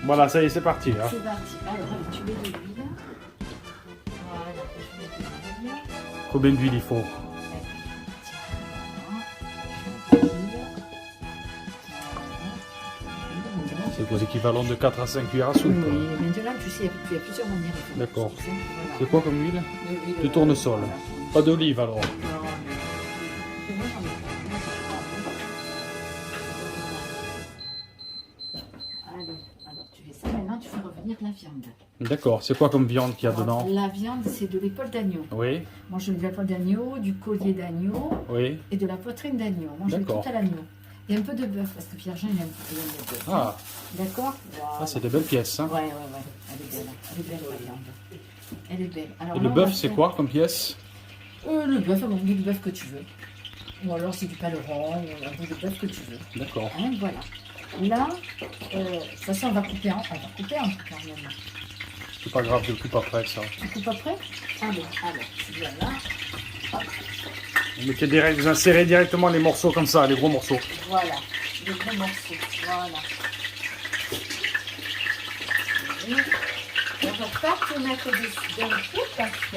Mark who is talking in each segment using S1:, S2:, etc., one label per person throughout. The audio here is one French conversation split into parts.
S1: Voilà, ça y est, c'est parti. Hein.
S2: C'est parti. Alors, tu mets de l'huile. Voilà, je mets de l'huile.
S1: Combien d'huile il faut? C'est quoi l'équivalent de 4 à 5 cuillères à soupe?
S2: Oui, maintenant tu sais, il y a plusieurs manières de faire.
S1: D'accord.
S2: Voilà.
S1: C'est quoi comme huile?
S2: De
S1: De tournesol.
S2: voilà.
S1: Pas d'olive alors.
S2: Allez, alors tu fais ça, maintenant tu fais revenir la viande.
S1: D'accord, c'est quoi comme viande qu'il y a dedans?
S2: La viande, c'est de l'épaule d'agneau.
S1: Oui,
S2: Moi, je mets de l'épaule d'agneau, du collier d'agneau
S1: oui.
S2: et de la poitrine d'agneau. Moi, je mets tout
S1: D'accord.
S2: à l'agneau. Et un peu de bœuf, parce que Pierre-Jean, il aime bien le bœuf.
S1: Ah,
S2: D'accord. Voilà.
S1: ah c'est des belles pièces. Hein.
S2: Ouais. Elle est belle. Elle est belle, la viande. Elle est belle. Alors,
S1: Et
S2: là,
S1: le
S2: on
S1: bœuf,
S2: va
S1: c'est
S2: faire-
S1: quoi comme pièce?
S2: Le bœuf, un bout de bœuf que tu veux. Ou alors, c'est du paleron, ou un bout de bœuf que tu veux.
S1: D'accord.
S2: Hein, voilà. Là, de toute façon, on va couper en quand même.
S1: C'est pas grave, je le coupe après ça.
S2: Tu coupes après? Allez, alors, tu viens là.
S1: Vous mettez direct, vous insérez directement les morceaux comme ça, les gros morceaux.
S2: Voilà, les gros morceaux. Voilà. Et on ne va pas te mettre dessus d'un coup parce que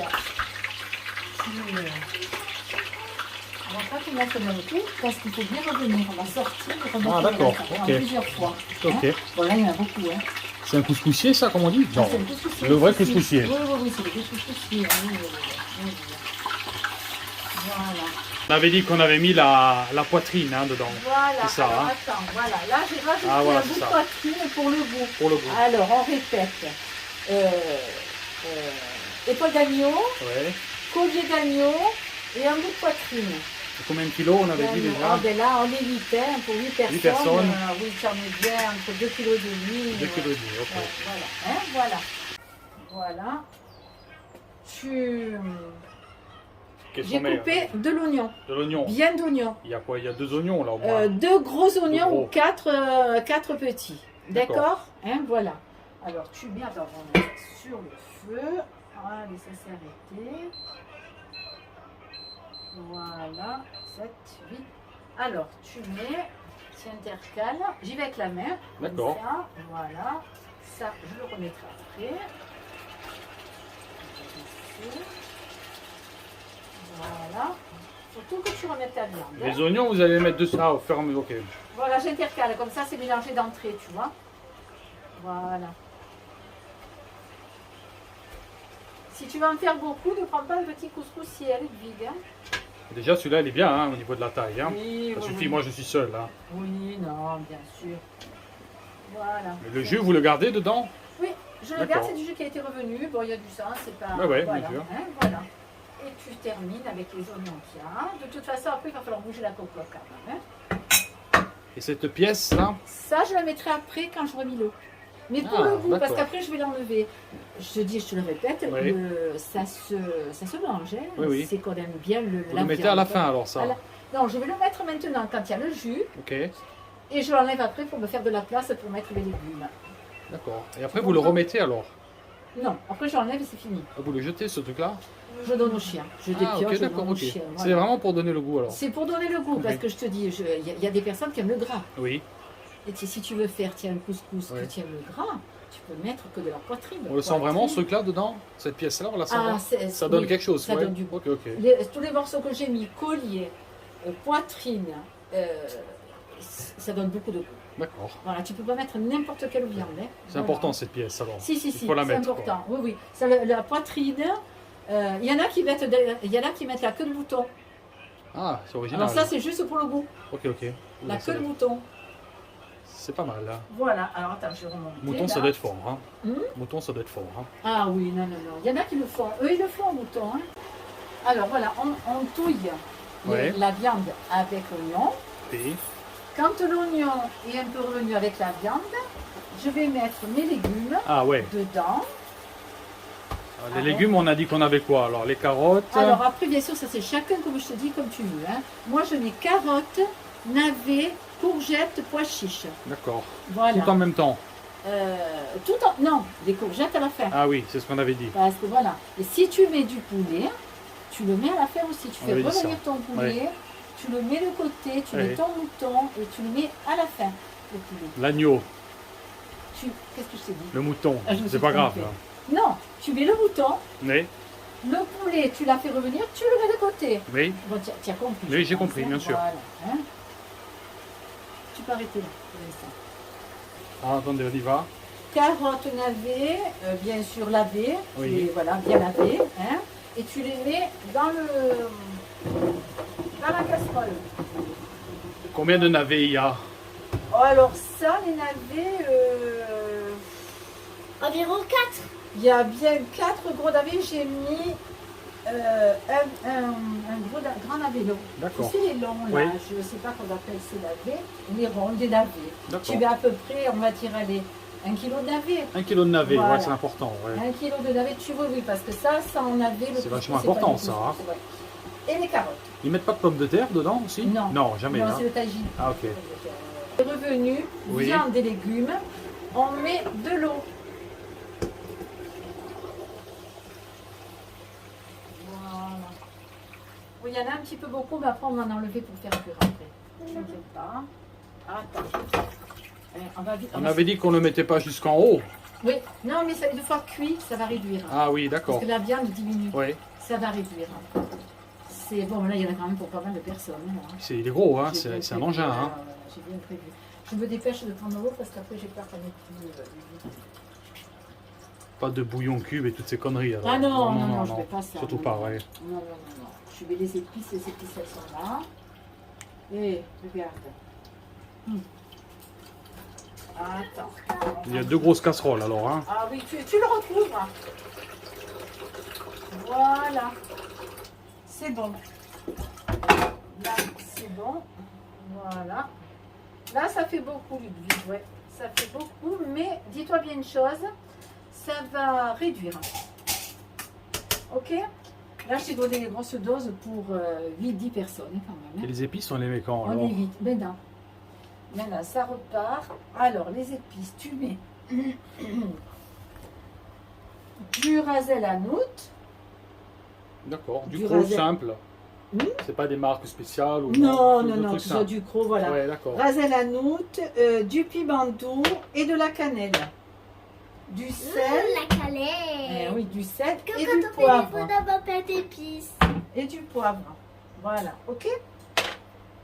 S2: on va pas te mettre d'un coup parce qu'il faut bien revenir. On va sortir et remettre
S1: Ah, d'accord,
S2: en
S1: ok.
S2: plusieurs fois.
S1: Ok.
S2: Hein, voilà, il y en a beaucoup. Hein.
S1: C'est un couscoussier ça, comme on dit?
S2: Ça,
S1: Non.
S2: c'est le couscoussier.
S1: Le vrai couscoussier.
S2: Oui, c'est le couscoussier. Oui. Voilà.
S1: On avait dit qu'on avait mis la poitrine hein, dedans.
S2: Voilà,
S1: C'est ça,
S2: alors
S1: hein.
S2: attends, voilà, là j'ai rajouté
S1: Ah, voilà,
S2: un
S1: c'est
S2: bout de
S1: ça.
S2: poitrine pour le goût.
S1: Pour le goût.
S2: Alors on répète, épaule d'agneau,
S1: Ouais.
S2: collier d'agneau et un bout de poitrine.
S1: Et combien de kilos on avait dit déjà?
S2: Ben là on est 8, hein, pour 8 personnes.
S1: personnes.
S2: Oui, tu en es bien, entre 2,5 kg.
S1: 2 kilos, ok.
S2: Voilà, hein, voilà. Voilà. J'ai coupé de l'oignon,
S1: De l'oignon.
S2: bien d'oignon.
S1: Il y a quoi? Il y a 2 oignons là au moins.
S2: 2 gros oignons
S1: Deux gros.
S2: ou 4 petits.
S1: D'accord.
S2: D'accord, hein, voilà. Alors tu mets, attends, on va mettre sur le feu. Allez, ça s'est arrêté. Voilà, 7, 8. Alors tu mets, tu intercales. J'y vais avec la main. comme
S1: D'accord.
S2: ça, voilà. Ça, je le remettrai après. Voilà. Surtout que tu remettes ta viande. hein.
S1: Les oignons, vous allez les mettre dessus. Ah, au fur et à mesure, ok.
S2: Voilà, j'intercale, comme ça c'est mélangé d'entrée, tu vois. Voilà. Si tu vas en faire beaucoup, ne prends pas un petit couscoussier, elle est vide. Hein.
S1: Déjà, celui-là, il est bien hein, au niveau de la taille. Hein.
S2: Oui,
S1: Ça
S2: oui,
S1: suffit,
S2: oui.
S1: moi je suis seul. Hein.
S2: Oui, non, bien sûr. Voilà.
S1: Mais le jus, vous le gardez dedans?
S2: Oui, je le garde,
S1: D'accord.
S2: c'est du jus qui a été revenu. Bon, il y a du sang, c'est pas...
S1: Ouais,
S2: voilà,
S1: bien sûr.
S2: hein, voilà. Et tu termines avec les oignons qu'il y a. De toute façon, après, il va falloir bouger la cocotte quand même. Hein.
S1: Et cette pièce là?
S2: Ça, je la mettrai après quand j'aurai mis l'eau. Mais pour
S1: Ah,
S2: le goût, parce
S1: d'accord.
S2: qu'après je vais l'enlever. Je te dis, je te le répète,
S1: Oui.
S2: ça se mange. Hein.
S1: Oui, oui.
S2: C'est qu'on aime bien
S1: Vous
S2: la
S1: le mettez
S2: viande.
S1: à la fin alors ça?
S2: À la- Non, je vais le mettre maintenant quand il y a le jus.
S1: Ok,
S2: Et je l'enlève après pour me faire de la place pour mettre les légumes.
S1: d'accord. Et après, vous le remettez alors?
S2: Non, après je l'enlève et c'est fini.
S1: Ah, vous le jetez ce truc là?
S2: Je donne au chien. Je
S1: Ah,
S2: dépioche,
S1: ok,
S2: je
S1: d'accord,
S2: donne au
S1: ok.
S2: chien.
S1: C'est
S2: Voilà.
S1: vraiment pour donner le goût alors?
S2: C'est pour donner le goût, parce
S1: Ok.
S2: que je te dis, il y a des personnes qui aiment le gras.
S1: Oui.
S2: Et si tu veux faire, tiens, le couscous,
S1: Ouais.
S2: que tu aimes le gras, tu peux mettre que de la poitrine.
S1: On le sent vraiment ce truc là dedans? Cette pièce là, on la sent vraiment? Ça donne
S2: oui,
S1: quelque chose,
S2: ça
S1: ouais.
S2: donne du goût.
S1: Ok, ok.
S2: Tous les morceaux que j'ai mis, collier, poitrine, ça donne beaucoup de goût.
S1: D'accord.
S2: Voilà, tu peux pas mettre n'importe quelle viande. Hein.
S1: C'est
S2: Voilà.
S1: important cette pièce alors?
S2: Si,
S1: Il faut la
S2: c'est
S1: mettre,
S2: important. Oui, oui. Ça, la poitrine, il y en a qui mettent la queue de mouton.
S1: Ah, c'est original.
S2: Alors ça, c'est juste pour le goût.
S1: Ok, ok.
S2: La
S1: Ouais, ça
S2: queue de
S1: doit-
S2: mouton.
S1: C'est pas mal là.
S2: Voilà. Alors attends, je remonte.
S1: Mouton, ça doit être fort. Hein. Mouton, ça doit être fort. Hein.
S2: Ah oui, non. Il y en a qui le font. Eux, ils le font, mouton. Hein. Alors voilà, on touille
S1: Ouais.
S2: la viande avec l'oignon.
S1: Et
S2: Quand l'oignon est un peu revenu avec la viande, je vais mettre mes légumes
S1: ah ouais.
S2: dedans.
S1: Alors, les légumes, on a dit qu'on avait quoi? Alors les carottes.
S2: Alors après, bien sûr, ça c'est chacun, comme je te dis, comme tu veux. Hein. Moi, je mets carottes, navets, courgettes, pois chiches.
S1: D'accord.
S2: Voilà.
S1: Tout en même temps.
S2: Non, des courgettes à la fin.
S1: Ah oui, c'est ce qu'on avait dit.
S2: Parce que voilà. Et si tu mets du poulet, tu le mets à la fin aussi. Tu
S1: On
S2: fais
S1: avait dit
S2: revenir
S1: ça.
S2: ton poulet, tu le mets de côté, tu
S1: Ouais.
S2: mets ton mouton et tu le mets à la fin, le poulet.
S1: L'agneau.
S2: Qu'est-ce que je t'ai dit?
S1: Le mouton,
S2: Ah, je me
S1: c'est
S2: suis
S1: pas grave.
S2: trompée.
S1: Là.
S2: Non, tu mets le mouton,
S1: Oui,
S2: le poulet, tu l'as fait revenir, tu le mets de côté.
S1: oui.
S2: Bon, tu as compris.
S1: Oui,
S2: je
S1: j'ai
S2: pense,
S1: compris,
S2: hein.
S1: bien sûr.
S2: Voilà, hein. Tu peux arrêter là, pour l'instant.
S1: Ah, attendez, on y va.
S2: Carottes navets, bien sûr lavées,
S1: Oui.
S2: et voilà, bien lavées, hein, et tu les mets dans la casserole.
S1: Combien de navets il y a?
S2: Oh, alors ça, les navets,
S3: Environ 4.
S2: il y a bien 4 gros navets, j'ai mis un grand navet long.
S1: D'accord.
S2: Tu sais, les longs, là,
S1: Oui.
S2: je ne sais pas qu'on appelle ces navets, les ronds, des navets.
S1: D'accord.
S2: Tu mets à peu près, on va dire, allez, 1 kilo de navet.
S1: 1 kilo de navets,
S2: Voilà.
S1: ouais, c'est important. Ouais.
S2: 1 kilo de navet, tu vois, oui, parce que ça en navet, le
S1: C'est
S2: couscous,
S1: vachement
S2: pas
S1: important,
S2: du
S1: ça,
S2: couscous, ouais. Et les carottes.
S1: Ils mettent pas de pommes de terre dedans aussi?
S2: Non.
S1: Non, jamais.
S2: Non,
S1: hein.
S2: c'est le tagine.
S1: Ah, ok.
S2: Revenu,
S1: Oui.
S2: viande et légumes, on met de l'eau. Voilà. Oui, il y en a un petit peu beaucoup, mais après on va en enlever pour faire cuire après. Ne t'inquiète pas. Attends. On va vite.
S1: On avait dit qu'on ne le mettait pas jusqu'en haut.
S2: Oui, non, mais ça, une fois cuit, ça va réduire.
S1: Ah oui,
S2: Parce
S1: d'accord.
S2: que la viande diminue.
S1: Oui,
S2: Ça va réduire. C'est bon, là il y en a quand même pour pas mal de personnes. Hein.
S1: il est gros, hein.
S2: J'ai bien
S1: C'est un
S2: prévu,
S1: engin. Hein.
S2: J'ai bien prévu. Je me dépêche de prendre l'eau parce qu'après j'ai peur qu'elle n'ait plus.
S1: Pas de bouillon cube et toutes ces conneries. alors.
S2: Ah non, je ne fais pas ça.
S1: Surtout
S2: non,
S1: pas,
S2: non.
S1: ouais.
S2: Non. Je mets les épices elles sont là. Et regarde. Attends.
S1: Il y a 2 grosses casseroles alors. Hein.
S2: Ah oui, tu le retrouves. Voilà. C'est bon. Là, c'est bon. Voilà. Là, ça fait beaucoup, Ludwig. Ouais, ça fait beaucoup. Mais dis-toi bien une chose, ça va réduire. Ok? Là, je t'ai donné les grosses doses pour 8-10 personnes quand même.
S1: Et
S2: Hein.
S1: les épices, on les met quand
S2: On
S1: alors?
S2: est vite. Maintenant, ça repart. Alors, les épices, tu mets du rasel à noute.
S1: D'accord. Du
S2: Du
S1: gros
S2: rasel.
S1: simple.
S2: Hmm?
S1: C'est pas des marques spéciales ou
S2: Non,
S1: c'est des trucs
S2: tu as
S1: simples.
S2: du gros, voilà.
S1: Ouais, d'accord.
S2: Rasel à noute, du piment doux et de la cannelle. Du sel.
S3: La cannelle.
S2: Oui, du sel
S3: Comme
S2: et
S3: quand
S2: du
S3: on fait des
S2: poivre.
S3: pots d'avoir plein d'épices.
S2: Et du poivre. Voilà, ok?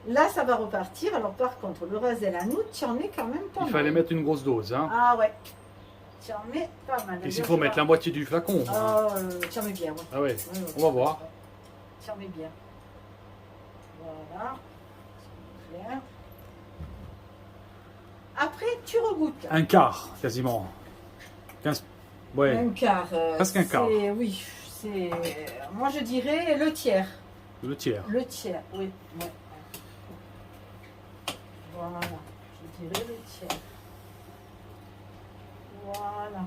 S2: Là, ça va repartir. Alors, par contre, le rasel à noute, tu en mets quand même pas
S1: Il fallait
S2: mal.
S1: mettre une grosse dose. Hein.
S2: Ah ouais. Tu en mets pas mal.
S1: Et s'il faut mettre la moitié du flacon. hein.
S2: Ah, tu en mets bien, ouais.
S1: Ah ouais.
S2: Ouais, ouais,
S1: On va voir.
S2: Tu en mets bien. Voilà. C'est clair. Après, tu regoutes.
S1: Un quart, quasiment. 15. Ouais.
S2: Un quart.
S1: Presque un quart.
S2: Oui, c'est. Moi, je dirais le tiers.
S1: Le tiers.
S2: Le tiers, oui. Ouais. Voilà. Je dirais le tiers. Voilà.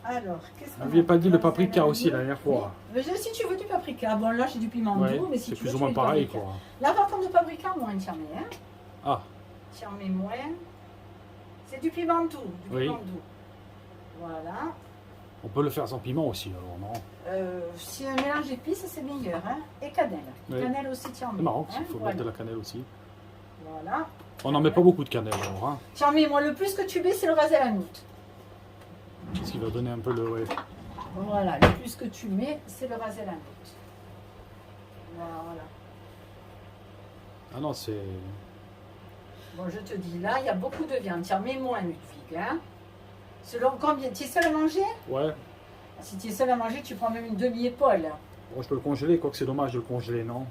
S2: Alors, qu'est-ce qu'on
S1: N'aviez
S2: a?
S1: pas dit le paprika aussi la dernière fois.
S2: Mais si tu veux du paprika, bon là j'ai du piment
S1: Ouais,
S2: doux, mais si
S1: c'est
S2: tu veux
S1: plus ou
S2: tu
S1: moins
S2: mets du
S1: pareil
S2: paprika.
S1: quoi.
S2: Là par contre le paprika, moins tu en mets, hein.
S1: Ah,
S2: Tu en mets moins. C'est du piment doux, du
S1: Oui.
S2: piment doux. Voilà.
S1: on peut le faire sans piment aussi alors, non?
S2: Si un mélange d'épices, c'est meilleur, hein. Et cannelle.
S1: Oui.
S2: Cannelle aussi tu en mets.
S1: C'est marrant,
S2: hein,
S1: il faut
S2: voilà.
S1: mettre de la cannelle aussi.
S2: Voilà.
S1: On n'en met pas beaucoup de cannelle alors, hein.
S2: Tu en mets, moi le plus que tu mets, c'est le rasel à noute.
S1: Ce qui va donner un peu le... Ouais.
S2: Voilà, le plus que tu mets, c'est le rasel à noute. Voilà.
S1: Ah non, c'est...
S2: Bon, je te dis, là, il y a beaucoup de viande. Tu en mets moins, Ludwig, hein. Selon combien? Tu es seul à manger?
S1: Ouais,
S2: Si tu es seul à manger, tu prends même une demi-épaule.
S1: bon, je peux le congeler, quoique c'est dommage de le congeler, non?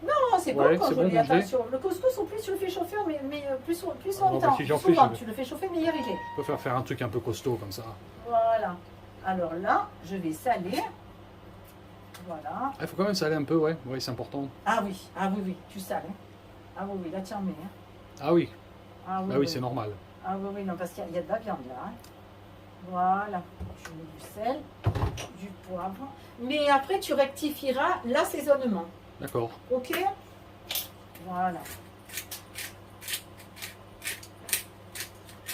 S2: Non, c'est
S1: Ouais,
S2: bon quand
S1: c'est
S2: je
S1: bon
S2: l'ai.
S1: congelé.
S2: Attention, le couscous, en plus, tu le fais chauffer, mais plus
S1: Ah,
S2: longtemps.
S1: bah, si j'en fais,
S2: Souvent,
S1: je vais-
S2: tu le fais chauffer, meilleur il est.
S1: Je peux faire un truc un peu costaud comme ça.
S2: Voilà. Alors là, je vais saler. Voilà.
S1: Il faut quand même saler un peu, ouais, ouais, c'est important.
S2: Ah oui, tu sales. Hein. Ah oui, là, tu en mets. Hein.
S1: Ah oui,
S2: Ah
S1: ah oui, c'est normal.
S2: Ah oui, non, parce qu'il y a de la viande là. Hein. Voilà. Je mets du sel, du poivre. Mais après, tu rectifieras l'assaisonnement.
S1: D'accord.
S2: Ok? Voilà.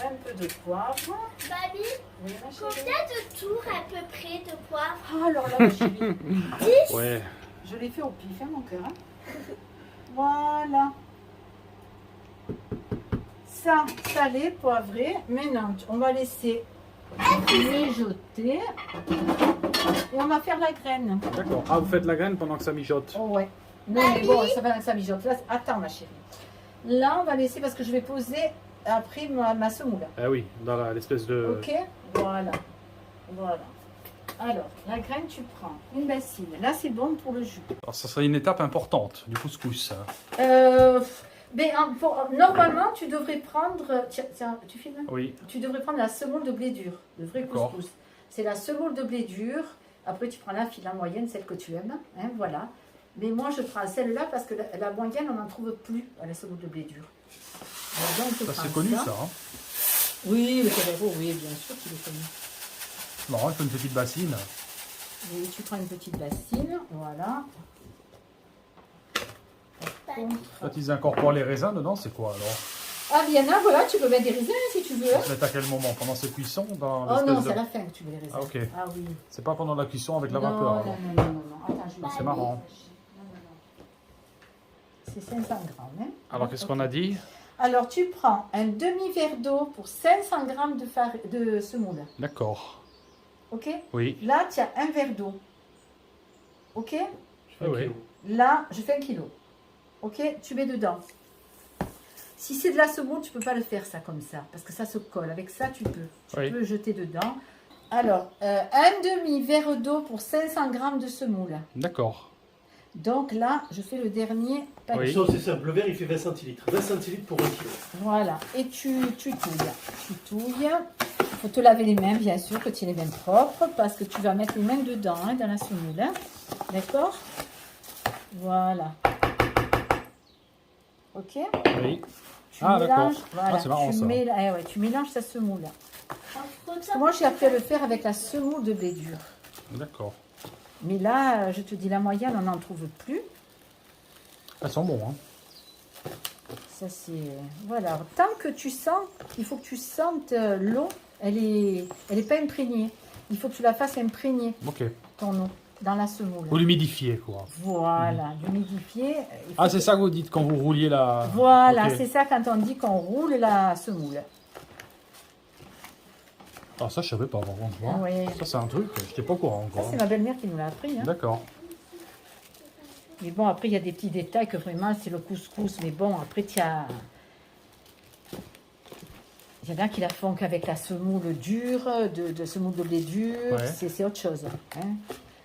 S2: Un peu de poivre.
S3: Mamie,
S2: Oui, ma chérie.
S3: combien de tours à peu près de poivre?
S2: Ah, alors là, ma chérie,
S3: 10.
S1: Ouais,
S2: je l'ai fait au pif, hein, mon cœur. Hein. Voilà. ça salé, poivré. Maintenant, on va laisser mijoter. Et on va faire la graine.
S1: D'accord. Ah, vous faites la graine pendant que ça mijote.
S2: Oh ouais. Non, mais bon, ça va que ça mijote. Là, attends, ma chérie. Là, on va laisser parce que je vais poser après ma semoule.
S1: Ah oui, dans l'espèce de...
S2: Ok, voilà. Voilà. Alors, la graine, tu prends une bassine. Là, c'est bon pour le jus.
S1: Alors, ça serait une étape importante du couscous.
S2: Mais normalement, tu devrais prendre. Tiens, tu filmes?
S1: Oui.
S2: Tu devrais prendre la semoule de blé dur, le vrai
S1: D'accord.
S2: couscous. C'est la semoule de blé dur. Après, tu prends la moyenne, celle que tu aimes. Hein, voilà. Mais moi, je prends celle-là parce que la moyenne, on n'en trouve plus à la semoule de blé dur. Alors, donc,
S1: Ça, c'est connu, ça. Hein.
S2: Oui, le Ferrero, oui, bien sûr qu'il est connu.
S1: Marrant, il faut une petite bassine.
S2: Oui, tu prends une petite bassine, voilà.
S1: Quand ils incorporent les raisins dedans, c'est quoi alors?
S2: Ah, Viana, voilà, tu peux mettre des raisins si tu veux.
S1: Ça se met à quel moment? Pendant ces cuissons dans
S2: Oh non,
S1: l'espèce
S2: c'est à la fin que tu mets les raisins.
S1: Ah, ok.
S2: Ah oui.
S1: C'est pas pendant la cuisson avec la
S2: Non,
S1: vapeur. alors.
S2: non. Attends, je vais
S1: C'est marrant.
S2: Non. C'est 500 grammes. Hein.
S1: Alors, qu'est-ce qu'on a dit?
S2: Alors, tu prends un demi-verre d'eau pour 500 grammes de semoule.
S1: D'accord.
S2: Ok?
S1: Oui.
S2: Là, tu as un verre d'eau. Ok?
S1: Ah, oui.
S2: Là, je fais 1 kilo. Ok? Tu mets dedans. Si c'est de la semoule, tu peux pas le faire ça comme ça. Parce que ça se colle. Avec ça, tu peux. Tu
S1: Oui.
S2: peux jeter dedans. Alors, un demi-verre d'eau pour 500 grammes de semoule.
S1: D'accord.
S2: Donc là, je fais le dernier paquet.
S1: Oui.
S4: Ça, c'est simple. Le verre, il fait 20 centilitres. 20 centilitres pour 1 kilo.
S2: Voilà. Et tu touilles. Tu touilles. Il faut te laver les mains, bien sûr, que tu aies les mains propres. Parce que tu vas mettre les mains dedans, hein, dans la semoule. Hein. D'accord? Voilà. Ok?
S1: Oui.
S2: Tu
S1: Ah, d'accord.
S2: mélanges. Voilà.
S1: Ah, c'est marrant, ça.
S2: Tu mélanges ta semoule. Parce que moi, j'ai appris à le faire avec la semoule de blé dur.
S1: D'accord.
S2: Mais là, je te dis, la moyenne, on n'en trouve plus.
S1: Elles sont bons, hein.
S2: Ça, c'est... Voilà. Alors, tant que tu sens, il faut que tu sentes l'eau, elle est pas imprégnée. Il faut que tu la fasses imprégner,
S1: Ok.
S2: ton eau, dans la semoule.
S1: Ou l'humidifier, quoi.
S2: Voilà, l'humidifier. il faut
S1: Ah, c'est
S2: que-
S1: ça que vous dites quand vous rouliez la...
S2: Voilà,
S1: Ok.
S2: c'est ça quand on dit qu'on roule la semoule.
S1: Ah, ça, je savais pas, par contre. Moi.
S2: Oui.
S1: Ça, c'est un truc, je n'étais pas au courant
S2: Ça,
S1: encore.
S2: c'est ma belle-mère qui nous l'a appris. Hein.
S1: D'accord.
S2: Mais bon, après, il y a des petits détails que vraiment, c'est le couscous. Mais bon, après, il y en a qui la font qu'avec la semoule dure, de semoule de blé dur.
S1: Ouais.
S2: C'est autre chose. Hein.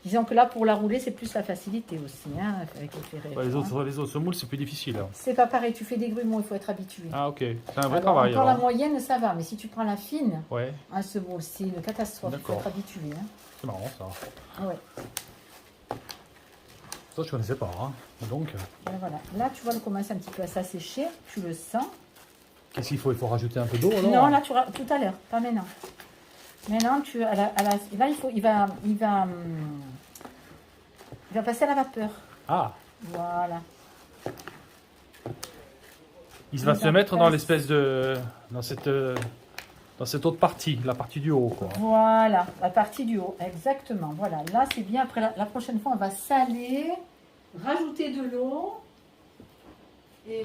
S2: Disons que là, pour la rouler, c'est plus la facilité aussi, hein, avec le Ferrero.
S1: Ouais, les
S2: hein.
S1: autres semoules, c'est plus difficile. Hein.
S2: C'est pas pareil, tu fais des grumeaux, il faut être habitué.
S1: Ah, ok. C'est un vrai
S2: Alors,
S1: travail.
S2: encore la
S1: alors.
S2: moyenne, ça va, mais si tu prends la fine,
S1: Ouais,
S2: un semoule, c'est une catastrophe, il faut
S1: D'accord.
S2: être habitué. Hein.
S1: c'est marrant, ça.
S2: Ah ouais.
S1: Ça, je connaissais pas. Hein. Donc,
S2: Et voilà. Là, tu vois, il commence un petit peu à s'assécher, tu le sens.
S1: qu'est-ce qu'il faut? Il faut rajouter un peu d'eau, alors?
S2: Non, là, tout à l'heure, pas maintenant. Maintenant, là, il va passer à la vapeur.
S1: Ah,
S2: Voilà.
S1: il va
S2: Il
S1: se
S2: va
S1: mettre dans
S2: passer.
S1: l'espèce de... Dans cette autre partie, la partie du haut, quoi.
S2: Voilà, la partie du haut, exactement. Voilà, là, c'est bien. Après, la prochaine fois, on va saler, rajouter de l'eau. Et...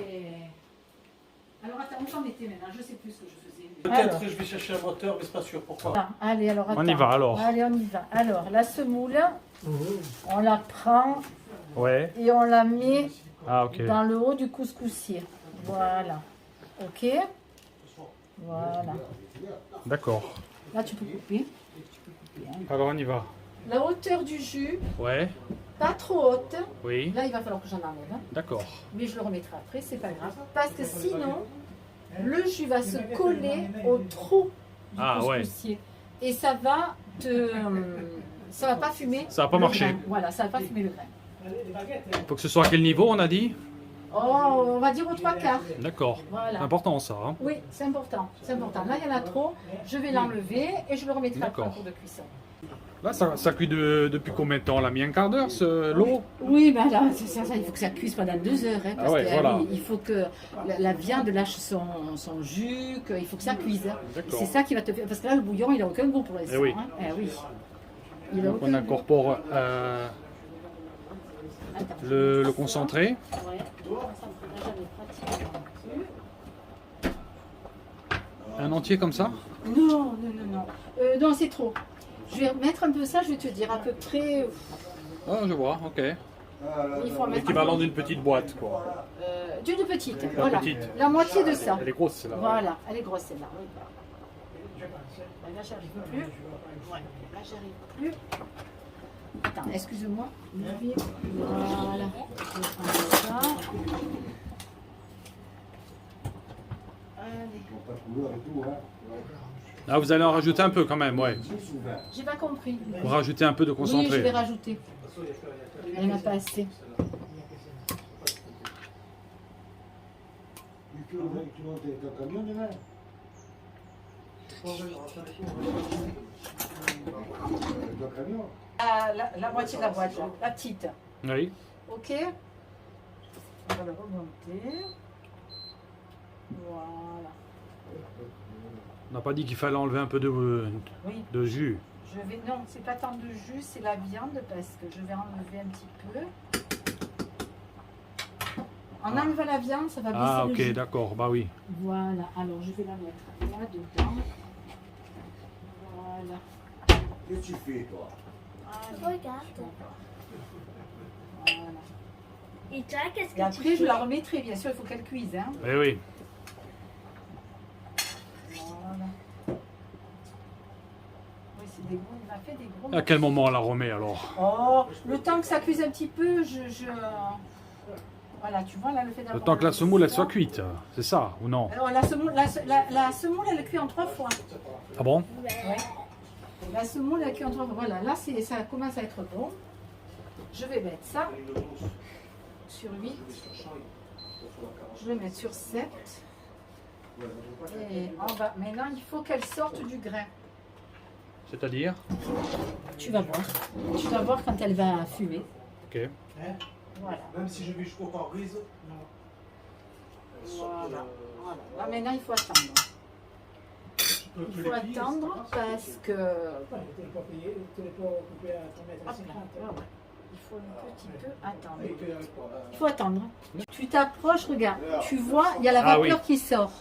S2: Alors, attends, où j'en étais maintenant? Je sais plus ce que je faisais.
S4: Peut-être
S2: Alors.
S4: que je vais chercher un moteur, mais c'est pas sûr. Pourquoi?
S2: Ah, allez, alors, attends.
S1: On y va, alors.
S2: Allez, on y va. Alors, la semoule, on la prend
S1: Ouais.
S2: et on la met
S1: Ah, ok.
S2: dans le haut du couscoussier. Voilà. Ok. Voilà.
S1: D'accord.
S2: Là, tu peux couper. Hein.
S1: Alors, on y va.
S2: La hauteur du jus,
S1: Ouais.
S2: pas trop haute.
S1: Oui.
S2: Là, il va falloir que j'en enlève. Hein.
S1: D'accord.
S2: Mais je le remettrai après, c'est pas grave. Parce que sinon, le jus va se coller au trou du
S1: Ah, ouais.
S2: couscoussier. Et ça va ça va pas fumer.
S1: Ça va pas
S2: le
S1: marcher.
S2: grain. Voilà, ça va pas fumer le grain.
S1: Faut que ce soit à quel niveau, on a dit?
S2: Oh, on va dire aux 3/4.
S1: D'accord. C'est
S2: Voilà.
S1: important, ça. Hein.
S2: Oui, c'est important. C'est important. Là, il y en a trop. Je vais l'enlever et je le remettrai après en
S1: D'accord.
S2: cours de cuisson.
S1: Là, ça cuit depuis combien de temps? On l'a mis un quart d'heure, l'eau?
S2: Oui, ben là, c'est ça, il faut que ça cuise pendant 2 heures. Hein, parce
S1: Ah ouais,
S2: que,
S1: voilà.
S2: oui, il faut que la viande lâche son jus, il faut que ça cuise. Hein.
S1: D'accord.
S2: C'est ça qui va te faire. Parce que là, le bouillon, il n'a aucun goût pour l'instant.
S1: Eh oui.
S2: Hein. Eh oui. Il a
S1: Donc,
S2: aucun
S1: on
S2: goût.
S1: incorpore
S2: Attends,
S1: le
S2: ça,
S1: concentré.
S2: Ouais, le concentré, là, j'en ai pratiquement plus.
S1: Un entier comme ça?
S2: Non, non, non, non. Non, c'est trop. Je vais mettre un peu ça, je vais te dire à peu près.
S1: Ah, je vois, ok.
S2: Il faut en mettre
S1: L'équivalent d'une petite boîte, quoi.
S2: d'une petite. Voilà.
S1: petite.
S2: La moitié de ça.
S1: Elle est grosse, celle-là.
S2: Voilà, elle est grosse celle-là. Oui. Là, j'arrive plus. Ouais, là, j'arrive plus. Attends, excuse-moi. Voilà. Je prends ça. Allez.
S1: Ah, vous allez en rajouter un peu quand même, ouais.
S2: J'ai pas compris.
S1: Vous rajoutez un peu de
S2: Oui, je
S1: concentré.
S2: vais rajouter. Elle n'a pas assez. La moitié de la boîte, là. La petite.
S1: Oui.
S2: Ok. On va le remonter. Voilà.
S1: On n'a pas dit qu'il fallait enlever un peu de
S2: Oui.
S1: jus.
S2: Je vais, non, c'est pas tant de jus, c'est la viande parce que je vais enlever un petit peu. En enlevant la viande, ça va baisser
S1: Ah,
S2: le
S1: ok,
S2: jus.
S1: d'accord, bah oui.
S2: Voilà, alors je vais la mettre là dedans. Voilà.
S5: Qu'est-ce que tu fais, toi?
S2: Allez,
S3: Regarde.
S2: voilà.
S3: Et toi, qu'est-ce
S2: Et
S3: que tu
S2: après,
S3: fais?
S2: je la remettrai, bien sûr, il faut qu'elle cuise. Hein.
S1: Eh oui.
S2: Voilà. Oui, c'est des gros, on a fait des gros.
S1: À quel moment on la remet alors?
S2: Oh, le temps que ça cuise un petit peu, voilà, tu vois, là, le fait d'avoir.
S1: Le temps que la semoule elle soit
S2: ça.
S1: cuite, c'est ça ou non?
S2: Alors, la semoule, elle cuit en 3 fois.
S1: Ah bon?
S2: Ouais. La semoule, elle cuit en 3 fois. Voilà, là, ça commence à être bon. Je vais mettre ça sur 8. Je vais mettre sur 7. Et on va. Maintenant, il faut qu'elle sorte du grain.
S1: C'est-à-dire?
S2: Tu vas voir. Tu vas voir quand elle va fumer.
S1: Ok.
S2: Voilà.
S4: Même si je vais jusqu'au pare-brise.
S2: Voilà. Voilà. Là, maintenant, il faut attendre. Il faut attendre parce que. Hop là, ouais. Il faut un petit peu attendre. Il faut attendre. Tu t'approches, regarde. Tu vois, il y a la
S1: Ah
S2: vapeur
S1: oui.
S2: qui sort.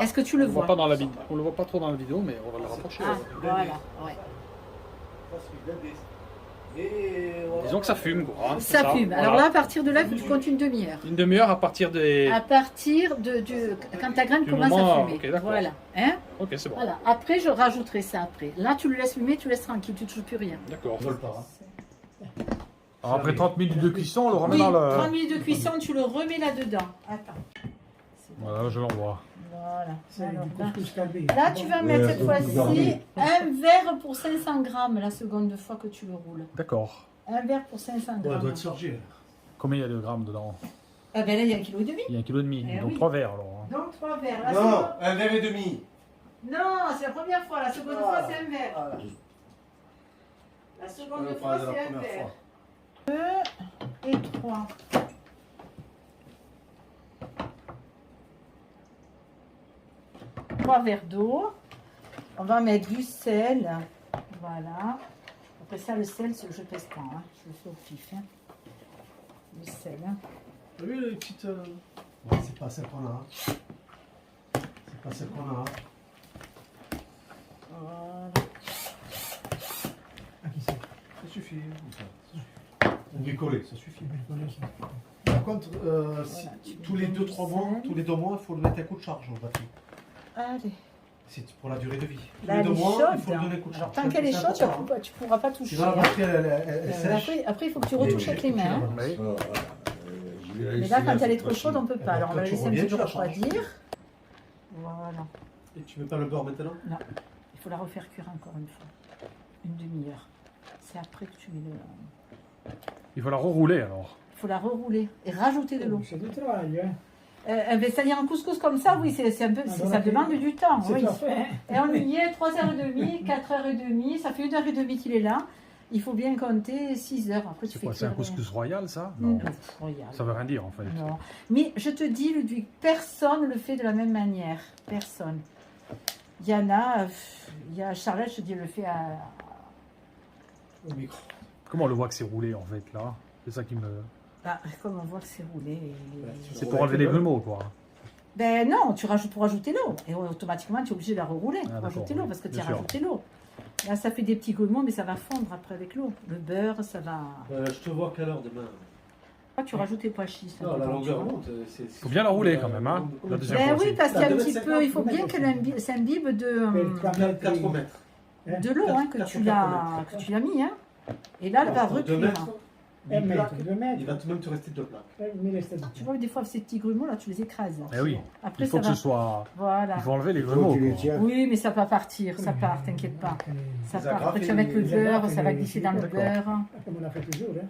S2: Est-ce que tu le
S1: On le voit
S2: vois?
S1: pas dans la vidéo. On le voit pas trop dans la vidéo, mais on va le rapprocher.
S2: Ah, voilà. Ouais.
S1: Disons que ça fume, quoi. hein, c'est
S2: Ça fume. Alors
S1: voilà.
S2: là, à partir de là, il faut que tu comptes une demi-heure.
S1: Une demi-heure à partir des.
S2: À partir de quand ta graine
S1: Du
S2: commence
S1: moment,
S2: à fumer.
S1: ok, d'accord.
S2: Voilà. Hein?
S1: Ok, c'est bon.
S2: Voilà. Après, je rajouterai ça après. Là, tu le laisses fumer, tu laisses tranquille, tu ne touches plus rien.
S1: D'accord.
S4: Vole pas.
S1: Alors, après 30 minutes de cuisson, on le remet
S2: Oui,
S1: dans
S2: 30
S1: le.
S2: minutes de cuisson, tu le remets là-dedans. Attends.
S1: Voilà, je l'envoie.
S2: Voilà.
S6: C'est
S2: Alors,
S6: du
S2: là,
S6: couscous calvé.
S2: là, tu vas mettre cette fois-ci
S5: regardez.
S2: un verre pour 500 grammes la seconde fois que tu le roules.
S1: D'accord.
S2: Un verre pour 500
S4: Bon, elle
S2: grammes.
S4: doit être chargée.
S1: Combien il y a de grammes dedans?
S2: Ah ben là, il y a 1,5 kg.
S1: Il y a 1,5 kg,
S2: Eh
S1: donc
S2: oui.
S1: 3 verres alors. hein.
S2: Donc 3 verres. La
S5: Non,
S2: seconde-
S5: un verre et demi.
S2: Non, c'est la première fois. La seconde fois, c'est un verre. La seconde fois, c'est un verre. 2 et 3. Trois verres d'eau. On va mettre du sel. Voilà. Après ça, le sel, je pèse pas. Hein. Je le fais au pif. Hein. Le sel. Hein.
S4: T'as vu les petites. Ouais, c'est pas celle qu'on a. C'est pas celle qu'on a.
S2: Voilà.
S4: Ça suffit. Bricoler, ça suffit. Par contre, tous les 2-3 mois, tous les 2 mois, il faut le mettre un coup de charge en batterie.
S2: Allez.
S4: C'est pour la durée de vie. Tous
S2: Là,
S4: les
S2: elle
S4: 2
S2: est
S4: mois,
S2: chaude.
S4: il faut lui donner un coup de
S2: Alors,
S4: charge.
S2: tant qu'elle est
S4: C'est
S2: chaude,
S4: important,
S2: tu ne pourras pas toucher.
S4: Sinon, la
S2: hein.
S4: batterie, elle sèche.
S2: Après, il faut que tu retouches avec les mains. Hein.
S1: Oui.
S2: Mais là, quand elle est trop chaude, on ne peut pas. Alors, on va
S4: Quand tu
S2: laisser un
S4: reviens,
S2: petit peu
S4: tu la changes.
S2: refroidir. Voilà.
S4: Et tu mets pas le beurre maintenant?
S2: Non, il faut la refaire cuire encore une fois. Une demi-heure. C'est après que tu mets le...
S1: Il faut la rerouler alors.
S2: Il faut la rerouler et rajouter de l'eau.
S6: C'est du travail, hein.
S2: C'est-à-dire un couscous comme ça, oui, c'est un peu,
S6: Ah,
S2: ça
S6: voilà.
S2: demande du temps.
S6: C'est
S2: Oui.
S6: tout à fait.
S2: Et on y est 3h30, 4h30, ça fait 1h30 qu'il est là. Il faut bien compter 6 heures. Après, tu
S1: C'est
S2: fais
S1: quoi? C'est un
S2: cuire
S1: couscous royal ça?
S2: le-
S1: Non.
S2: Regarde.
S1: Ça veut rien dire en fait.
S2: Non. Mais je te dis, Ludwig, personne ne le fait de la même manière. Personne. Il y en a, il y a Charlotte, je te dis, elle le fait à...
S4: Au micro.
S1: Comment on le voit que c'est roulé en fait là? C'est ça qui me.
S2: Ah, comme on voit que c'est roulé.
S1: C'est pour enlever les grumeaux quoi.
S2: Ben non, tu rajoutes pour rajouter l'eau. Et automatiquement, tu es obligé de la rerouler pour
S1: d'accord,
S2: rajouter l'eau
S1: oui,
S2: parce que tu
S1: bien
S2: as
S1: sûr.
S2: rajouté l'eau. Là, ça fait des petits grumeaux, mais ça va fondre après avec l'eau. Le beurre, ça va.
S4: Je te vois à quelle heure demain?
S2: Ah, tu rajoutes tes pois chiches.
S4: Non, la
S2: dedans,
S4: longueur
S2: tu vois.
S4: monte. Il
S1: Faut bien la rouler quand même, hein, la deuxième
S2: Ben
S1: fois
S2: oui,
S1: aussi.
S2: parce qu'il y a un
S4: Ah,
S2: petit
S4: 2,50
S2: peu, il faut bien qu'elle s'imbibe de
S4: 4 mètres.
S2: l'eau hein, que tu l'as mis. Hein. Et là, elle va
S4: 2
S2: recuire.
S4: mètres.
S6: 1
S4: 10
S6: mètre,
S4: plaques.
S6: 2 mètres.
S4: Il va tout de même te rester 2 plaques.
S2: Tu vois, des fois, ces petits grumeaux, là, tu les écrases.
S1: Eh oui,
S2: Après,
S1: il faut
S2: ça
S1: que
S2: va.
S1: ce soit...
S2: Voilà.
S1: Il faut enlever les
S5: Faut
S1: grumeaux.
S5: que tu les
S1: quoi.
S5: tiens.
S2: Oui, mais ça va partir, ça part, t'inquiète pas. Ça
S4: Les
S2: part.
S4: agrafes,
S2: Après, tu vas mettre le
S6: les
S2: beurre,
S6: agrafes,
S2: ça va
S6: les-
S2: glisser dans le
S1: D'accord.
S2: beurre.
S6: Comme on a fait toujours. Hein.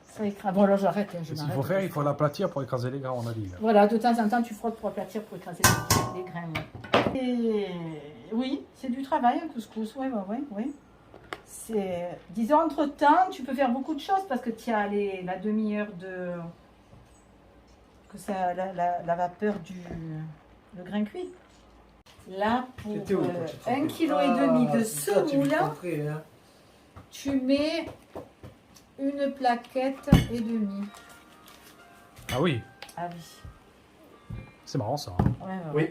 S2: Ça écrase. Bon, alors j'arrête. Hein, je
S1: Ce qu'il
S2: m'arrête.
S1: faut faire, il faut l'aplatir pour écraser les grains, on a dit. là.
S2: Voilà, de temps en temps, tu frottes pour aplatir, pour écraser les grains. Ouais. Et oui, c'est du travail, un couscous. Oui. C'est, disons, entre-temps, tu peux faire beaucoup de choses parce que tu as la demi-heure de... que ça, la vapeur le grain cuit. Là, pour
S4: T'étais où, toi, tu te
S2: 1,5
S4: rappelles?
S2: kg de
S4: ça, tu
S2: semoule,
S4: me compris, hein.
S2: tu mets une plaquette et demie.
S1: Ah oui,
S2: Ah oui.
S1: c'est marrant ça.
S2: Ouais.
S4: Oui.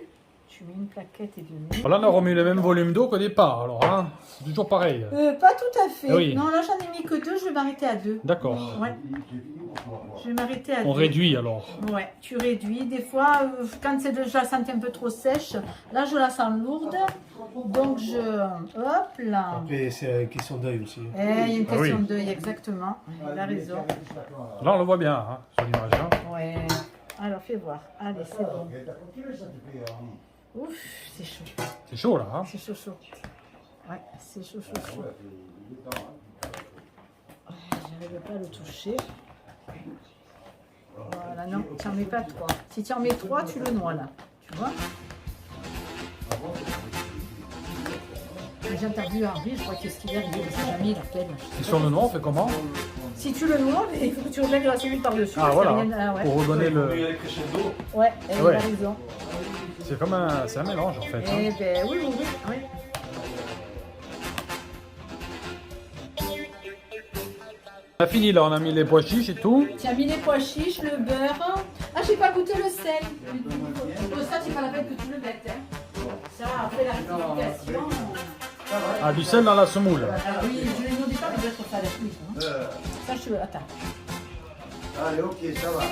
S2: Tu mets une plaquette et demie.
S1: Là, on a remis le même volume d'eau qu'au départ, alors, hein. C'est toujours pareil.
S2: Pas tout à fait.
S1: Ah oui.
S2: Non, là j'en ai mis que 2, je vais m'arrêter à 2.
S1: D'accord.
S2: Ouais. Je vais m'arrêter à 2.
S1: On réduit alors.
S2: Ouais, tu réduis. Des fois, quand c'est déjà senti un peu trop sèche, là je la sens lourde. Donc hop là.
S4: Après, c'est une question d'œil aussi.
S2: Il y a une
S1: Ah oui.
S2: question d'œil, exactement. Il a raison.
S1: Là, on le voit bien, hein, sur l'image. Hein.
S2: Ouais. Alors fais voir. Allez, c'est bon. Ouf, c'est chaud.
S1: C'est chaud là, hein.
S2: C'est chaud. Ouais, c'est chaud. J'arrive pas à le toucher. Voilà, non, tu n'en mets pas 3. Si tu en mets 3, tu le noies là. Tu vois? Déjà, t'as vu Henri, je crois qu'est-ce qu'il est arrivé, il s'est jamais, il appelle.
S1: Et sur le noir, on fait comment?
S2: Si tu le noies, mais il faut que tu remets de la semoule par-dessus.
S1: Ah
S2: parce
S1: voilà,
S2: qu'il y a rien- ouais.
S1: pour redonner
S4: Il
S1: le...
S4: y a les crescendo.
S2: Ouais, il
S1: Ouais.
S2: a raison.
S1: C'est comme un... C'est un mélange en fait. Hein.
S2: Eh ben oui.
S1: On a fini là, on a mis les pois chiches et tout.
S2: Tu as mis les pois chiches, le beurre. Ah, j'ai pas goûté le sel. Ça, c'est pas la peine que tu le mettes. Hein. Ça, après la rectification.
S1: Ah, du sel dans la semoule.
S2: Ah oui, je l'ai mis au départ, mais je vais être ça à la cuisse. Hein. Ça, je... Attends.
S5: Allez, ok, ça va.